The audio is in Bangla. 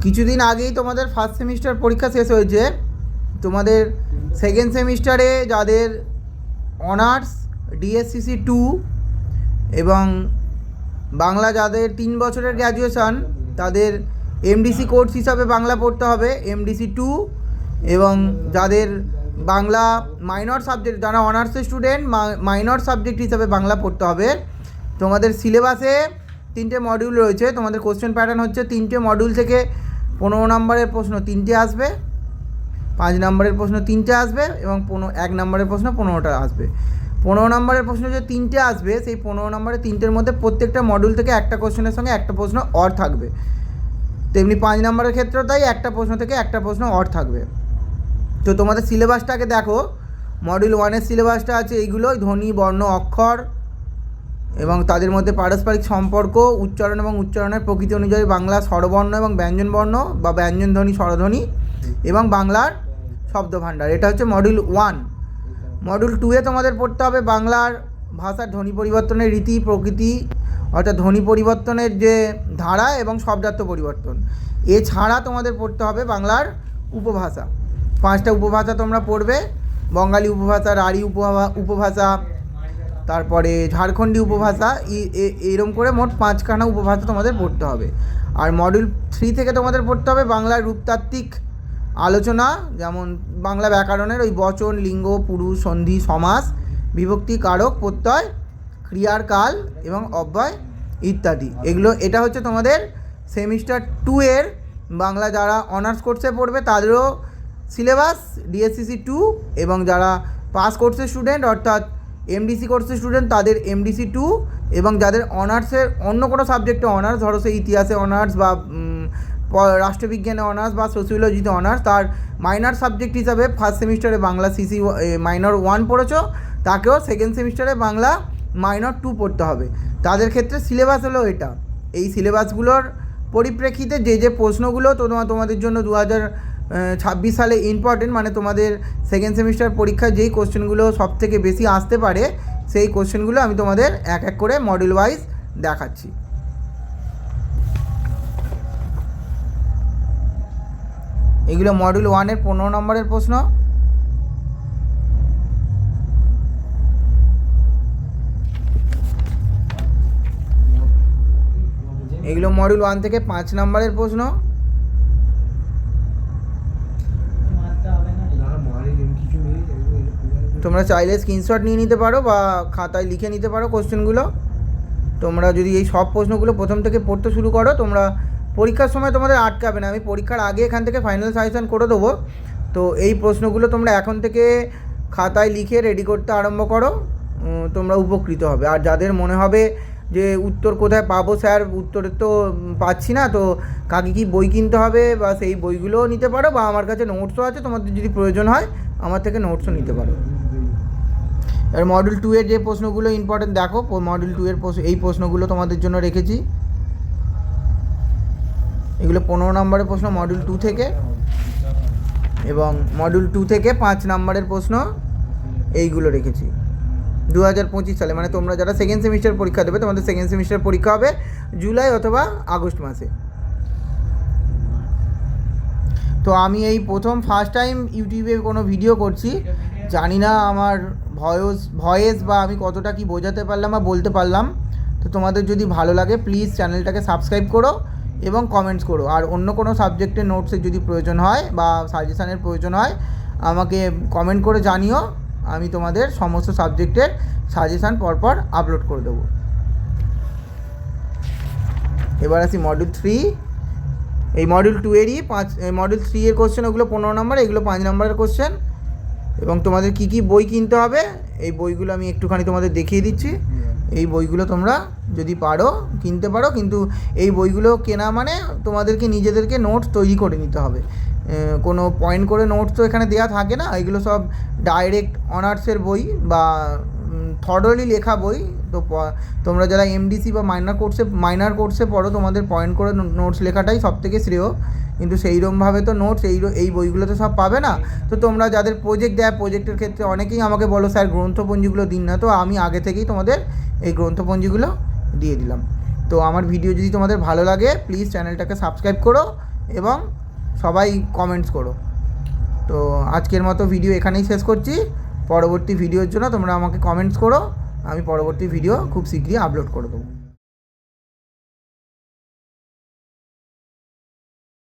কিছুদিন আগেই তোমাদের ফার্স্ট সেমিস্টার পরীক্ষা শেষ হয়েছে। তোমাদের সেকেন্ড সেমিস্টারে যাদের অনার্স ডিএসসিসি 2 এবং বাংলা যাদের 3 বছরের গ্র্যাজুয়েশান তাদের এমডিসি কোর্স হিসাবে বাংলা পড়তে হবে এমডিসি 2, এবং যাদের বাংলা মাইনর সাবজেক্ট যারা অনার্সের স্টুডেন্ট মাইনর সাবজেক্ট হিসাবে বাংলা পড়তে হবে। তোমাদের সিলেবাসে 3টে মডিউল রয়েছে। তোমাদের কোশ্চেন প্যাটার্ন হচ্ছে 3টে মডিউল থেকে 15 নম্বরের প্রশ্ন 3টে আসবে, 5 নম্বরের প্রশ্ন 3টে আসবে এবং 1 নম্বরের প্রশ্ন 15টা আসবে। 15 নম্বরের প্রশ্ন যে 3টে আসবে সেই 15 নম্বরের 3টের মধ্যে প্রত্যেকটা মডিউল থেকে একটা কোশ্চেনের সঙ্গে একটা প্রশ্ন অর থাকবে। তেমনি 5 নম্বরের ক্ষেত্রেও তাই একটা প্রশ্ন থেকে একটা প্রশ্ন অর থাকবে। তো তোমাদের সিলেবাসটাকে দেখো, মডিউল 1-এর সিলেবাসটা আছে এইগুলো: ধ্বনি, বর্ণ, অক্ষর এবং তাদের মধ্যে পারস্পরিক সম্পর্ক, উচ্চারণ এবং উচ্চারণের প্রকৃতি অনুযায়ী বাংলা স্বরবর্ণ এবং ব্যঞ্জনবর্ণ বা ব্যঞ্জনধ্বনি, স্বরধ্বনি এবং বাংলার শব্দভাণ্ডার। এটা হচ্ছে মডিউল 1। মডিউল 2-এ তোমাদের পড়তে হবে বাংলার ভাষার ধ্বনি পরিবর্তনের রীতি প্রকৃতি, অর্থাৎ ধ্বনি পরিবর্তনের যে ধারা এবং শব্দার্থ পরিবর্তন। এছাড়া তোমাদের পড়তে হবে বাংলার উপভাষা। 5টা উপভাষা তোমরা পড়বে: বঙ্গালী উপভাষা, রাঢ়ী উপভাষা, তারপরে ঝাড়খণ্ডী উপভাষা। এরকম করে মোট 5খানা উপভাষা তোমাদের পড়তে হবে। আর মডিউল 3 থেকে তোমাদের পড়তে হবে বাংলার রূপতাত্ত্বিক আলোচনা, যেমন বাংলা ব্যাকরণের ওই বচন, লিঙ্গ, পুরুষ, সন্ধি, সমাস, বিভক্তি, কারক, প্রত্যয়, ক্রিয়ার কাল এবং অব্যয় ইত্যাদি। এটা হচ্ছে তোমাদের সেমিস্টার 2-এর বাংলা যারা অনার্স কোর্সে পড়বে তাদেরও সিলেবাস ডিএসসিসি 2, এবং যারা পাস কোর্সের স্টুডেন্ট অর্থাৎ এমডিসি কোর্সের স্টুডেন্ট তাদের এমডিসি 2, এবং যাদের অনার্সের অন্য কোনো সাবজেক্টে অনার্স, ধরো সে ইতিহাসে অনার্স বা রাষ্ট্রবিজ্ঞানে অনার্স বা সোশিওলজিতে অনার্স, তার মাইনর সাবজেক্ট হিসাবে ফার্স্ট সেমিস্টারে বাংলা সিসি মাইনর 1 পড়েছো, তাকেও সেকেন্ড সেমিস্টারে বাংলা মাইনর 2 পড়তে হবে। তাদের ক্ষেত্রে সিলেবাস হলো এটা। এই সিলেবাসগুলোর পরিপ্রেক্ষিতে যে প্রশ্নগুলো তোমাদের জন্য 2026 সালে ইম্পর্টেন্ট, মানে তোমাদের সেকেন্ড সেমিস্টার পরীক্ষায় যেই কোশ্চেনগুলো সবথেকে বেশি আসতে পারে সেই কোশ্চেনগুলো আমি তোমাদের এক এক করে মডিউল ওয়াইজ দেখাচ্ছি। এগুলো মডিউল 1-এর 15 নম্বরের প্রশ্ন। এগুলো মডিউল 1 থেকে 5 নম্বরের প্রশ্ন। তোমরা চাইলে স্ক্রিনশট নিয়ে নিতে পারো বা খাতায় লিখে নিতে পারো কোশ্চেনগুলো। তোমরা যদি এই সব প্রশ্নগুলো প্রথম থেকে পড়তে শুরু করো, তোমরা পরীক্ষার সময় তোমাদের আটকাবে না। আমি পরীক্ষার আগে এখান থেকে ফাইনাল সাজেশন করে দেবো। তো এই প্রশ্নগুলো তোমরা এখন থেকে খাতায় লিখে রেডি করতে আরম্ভ করো, তোমরা উপকৃত হবে। আর যাদের মনে হবে যে উত্তর কোথায় পাবো স্যার, উত্তরের তো পাচ্ছি না, তো কাকে কি বই কিনতে হবে বা সেই বইগুলোও নিতে পারো, বা আমার কাছে নোটসও আছে, তোমাদের যদি প্রয়োজন হয় আমার থেকে নোটসও নিতে পারো। আর মডিউল 2-এর যে প্রশ্নগুলো ইম্পর্টেন্ট দেখো, মডিউল 2-এর এই প্রশ্নগুলো তোমাদের জন্য রেখেছি। এগুলো 15 নম্বরের প্রশ্ন মডিউল 2 থেকে, এবং মডিউল 2 থেকে 5 নম্বরের প্রশ্ন এইগুলো রেখেছি 2025 সালে। মানে তোমরা যারা সেকেন্ড সেমিস্টার পরীক্ষা দেবে, তোমাদের সেকেন্ড সেমিস্টার পরীক্ষা হবে জুলাই অথবা আগস্ট মাসে। তো আমি এই ফার্স্ট টাইম ইউটিউবে কোনো ভিডিও করছি, জানি না আমার ভয়েস বা আমি কতটা কি বোঝাতে পারলাম বা বলতে পারলাম। তো তোমাদের যদি ভালো লাগে প্লিজ চ্যানেলটাকে সাবস্ক্রাইব করো এবং কমেন্টস করো। আর অন্য কোনো সাবজেক্টের নোটসের যদি প্রয়োজন হয় বা সাজেশানের প্রয়োজন হয় আমাকে কমেন্ট করে জানিও, আমি তোমাদের সমস্ত সাবজেক্টের সাজেশান পরপর আপলোড করে দেবো। এবার আসি মডিউল 3। এই মডিউল 2-এরই মডিউল 3-এর কোশ্চেন, ওগুলো 15 নম্বর, এগুলো 5 নম্বরের কোশ্চেন। এবং তোমাদের কি কি বই কিনতে হবে এই বইগুলো আমি একটুখানি তোমাদের দেখিয়ে দিচ্ছি। এই বইগুলো তোমরা যদি পারো কিনতে পারো, কিন্তু এই বইগুলো কেনা মানে তোমাদেরকে নিজেদেরকে নোটস তৈরি করে নিতে হবে। কোনো পয়েন্ট করে নোটস তো এখানে দেওয়া থাকে না, এগুলো সব ডাইরেক্ট অনার্সের বই বা থরলি লেখা বই। তো তোমরা যারা এমডিসি বা মাইনর কোর্সে পড়ো তোমাদের পয়েন্ট করে নোটস লেখাটাই সবথেকে শ্রেয়, কিন্তু সেইরকমভাবে তো নোটস এই বইগুলো তো সব পাবে না। তো তোমরা যাদের প্রজেক্ট দেয়, প্রজেক্টের ক্ষেত্রে অনেকেই আমাকে বলো স্যার গ্রন্থপঞ্জিগুলো দিন না, তো আমি আগে থেকেই তোমাদের এই গ্রন্থপঞ্জিগুলো দিয়ে দিলাম। তো আমার ভিডিও যদি তোমাদের ভালো লাগে প্লিজ চ্যানেলটাকে সাবস্ক্রাইব করো এবং সবাই কমেন্টস করো। তো আজকের মতো ভিডিও এখানেই শেষ করছি। পরবর্তী ভিডিওর জন্য তোমরা আমাকে কমেন্টস করো, আমি পরবর্তী ভিডিও খুব শীঘ্রই আপলোড করে দেবো।